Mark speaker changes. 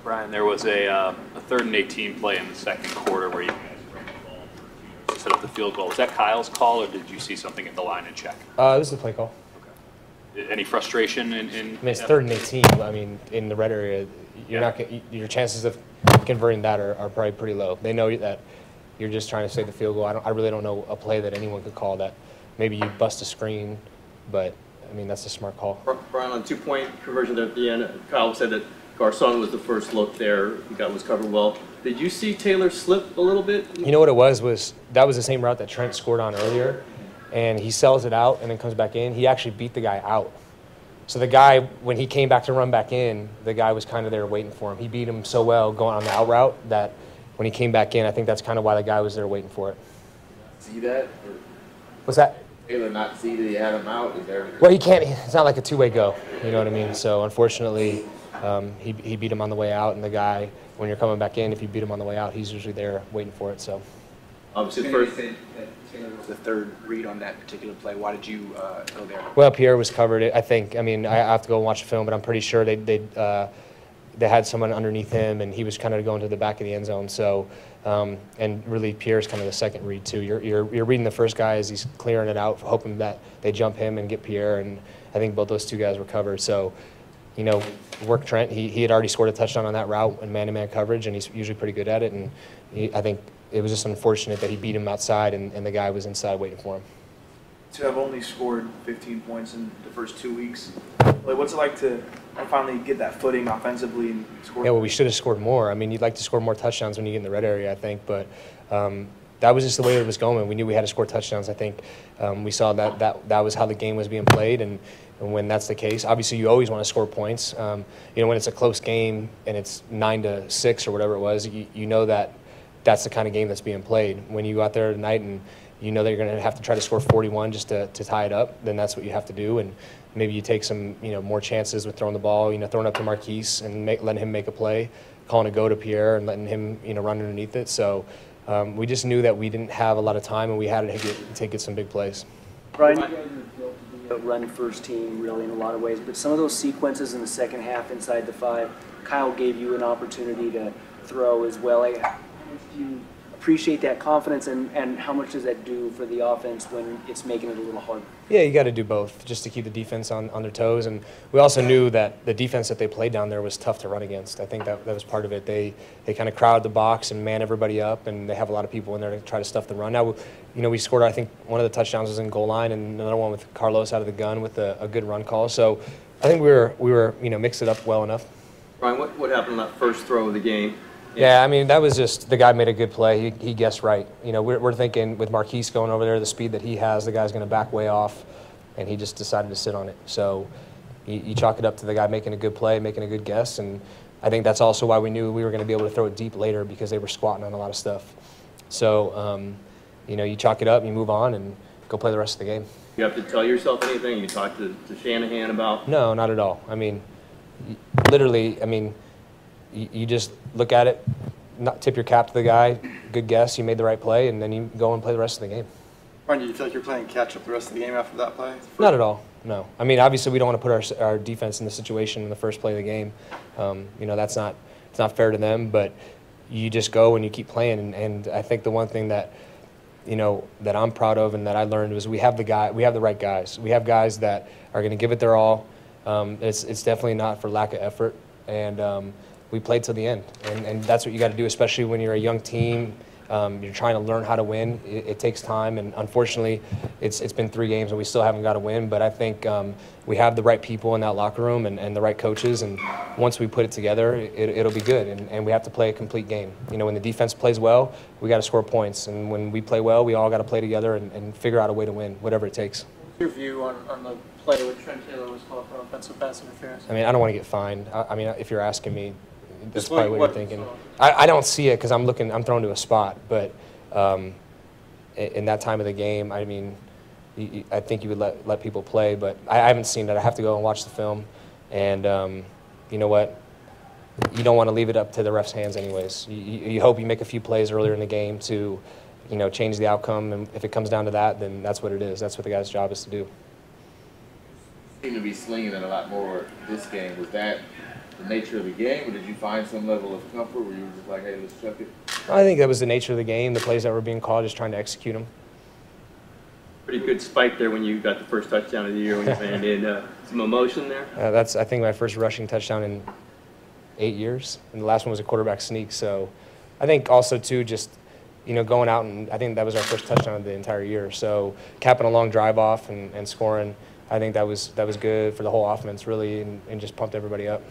Speaker 1: Brian, there was a 3rd and 18 play in the second quarter where you guys ran the ball to set up the field goal. Was that Kyle's call, or did you see something at the line and check?
Speaker 2: It was the play call.
Speaker 1: Okay. Any frustration in
Speaker 2: I mean, it's 3rd and 18. I mean, in the red area, you're not your chances of converting that are probably pretty low. They know that you're just trying to save the field goal. I really don't know a play that anyone could call that maybe you bust a screen, but I mean, that's a smart call.
Speaker 3: Brian, on 2-point conversion there at the end, Kyle said that Garcon was the first look there. Was covered well. Did you see Taylor slip a little bit?
Speaker 2: You know what it was that was the same route that Trent scored on earlier, and he sells it out and then comes back in. He actually beat the guy out. So the guy, when he came back to run back in, the guy was kind of there waiting for him. He beat him so well going on the out route that when he came back in, I think that's kind of why the guy was there waiting for it.
Speaker 4: See that?
Speaker 2: What's that?
Speaker 4: Taylor not see that he had him out? Is there...
Speaker 2: Well, he can't. It's not like a two-way go. You know what I mean? So unfortunately, he beat him on the way out, and the guy, when you're coming back in, if you beat him on the way out, he's usually there waiting for it. So
Speaker 3: obviously,
Speaker 5: first that Taylor was the 3rd read on that particular play. Why did you go there?
Speaker 2: Well, Pierre was covered. I think. I mean, I have to go and watch the film, but I'm pretty sure they had someone underneath him, and he was kind of going to the back of the end zone. So, and really, Pierre's kind of the second read too. You're reading the first guy as he's clearing it out, hoping that they jump him and get Pierre. And I think both those two guys were covered. So, you know, work Trent. He had already scored a touchdown on that route in man-to-man coverage, and he's usually pretty good at it. And I think it was just unfortunate that he beat him outside, and the guy was inside waiting for him.
Speaker 6: To have only scored 15 points in the first 2 weeks, like, what's it like to finally get that footing offensively and score?
Speaker 2: Yeah, well, we should have scored more. I mean, you'd like to score more touchdowns when you get in the red area, I think, but that was just the way it was going. We knew we had to score touchdowns. I think we saw that was how the game was being played, and when that's the case, obviously you always want to score points. You know, when it's a close game and it's 9-6 or whatever it was, you know that's the kind of game that's being played. When you go out there tonight and you know that you're going to have to try to score 41 just to tie it up, then that's what you have to do. And maybe you take some, more chances with throwing the ball, throwing up to Marquise and letting him make a play, calling a go to Pierre and letting him, run underneath it. So we just knew that we didn't have a lot of time, and we had to get some big plays.
Speaker 7: Brian, you guys are built to be a run-first team, really, in a lot of ways. But some of those sequences in the second half inside the 5, Kyle gave you an opportunity to throw as well. Do you appreciate that confidence, and how much does that do for the offense when it's making it a little harder?
Speaker 2: Yeah, you got to do both just to keep the defense on their toes. And we also knew that the defense that they played down there was tough to run against. I think that was part of it. They kind of crowd the box and man everybody up, and they have a lot of people in there to try to stuff the run. Now, we scored, I think, one of the touchdowns was in goal line, and another one with Carlos out of the gun with a good run call. So I think we were mixed it up well enough.
Speaker 3: Brian, what happened on that first throw of the game?
Speaker 2: Yeah, I mean, that was just the guy made a good play. He guessed right. We're thinking with Marquise going over there, the speed that he has, the guy's going to back way off, and he just decided to sit on it. So you chalk it up to the guy making a good play, making a good guess, and I think that's also why we knew we were going to be able to throw it deep later, because they were squatting on a lot of stuff. So, you chalk it up, you move on, and go play the rest of the game.
Speaker 3: You have to tell yourself anything? You talk to Shanahan about?
Speaker 2: No, not at all. I mean, literally, you just look at it, not tip your cap to the guy, good guess, you made the right play, and then you go and play the rest of the game.
Speaker 8: Brian, do you feel like you're playing catch up the rest of the game after that play?
Speaker 2: Not at all, no. I mean, obviously we don't want to put our defense in the situation in the first play of the game. It's not fair to them, but you just go and you keep playing. And I think the one thing that that I'm proud of and that I learned was we have the right guys. We have guys that are going to give it their all. It's definitely not for lack of effort, and we played till the end, and that's what you got to do, especially when you're a young team. You're trying to learn how to win. It takes time, and unfortunately, it's been 3 games and we still haven't got a win. But I think we have the right people in that locker room and the right coaches, and once we put it together, it'll be good. And we have to play a complete game. When the defense plays well, we got to score points, and when we play well, we all got to play together and figure out a way to win, whatever it takes.
Speaker 8: What's your view on the play where Trent Taylor was called for offensive pass interference?
Speaker 2: I don't want to get fined. If you're asking me, that's probably what you're thinking. I don't see it because I'm thrown to a spot. But in that time of the game, I think you would let people play. But I haven't seen it. I have to go and watch the film. And you know what? You don't want to leave it up to the ref's hands anyways. You hope you make a few plays earlier in the game to change the outcome. And if it comes down to that, then that's what it is. That's what the guy's job is to do.
Speaker 4: Seem to be slinging it a lot more this game. Was that the nature of the game, or did you find some level of comfort where you were just like, hey, let's chuck it?
Speaker 2: I think that was the nature of the game, the plays that were being called, just trying to execute them.
Speaker 3: Pretty good spike there when you got the first touchdown of the year when you ran in. Some emotion there?
Speaker 2: That's, I think, my first rushing touchdown in 8 years, and the last one was a quarterback sneak. So I think also, too, just, going out, and I think that was our first touchdown of the entire year. So capping a long drive off and scoring, I think that was good for the whole offense, really, and just pumped everybody up.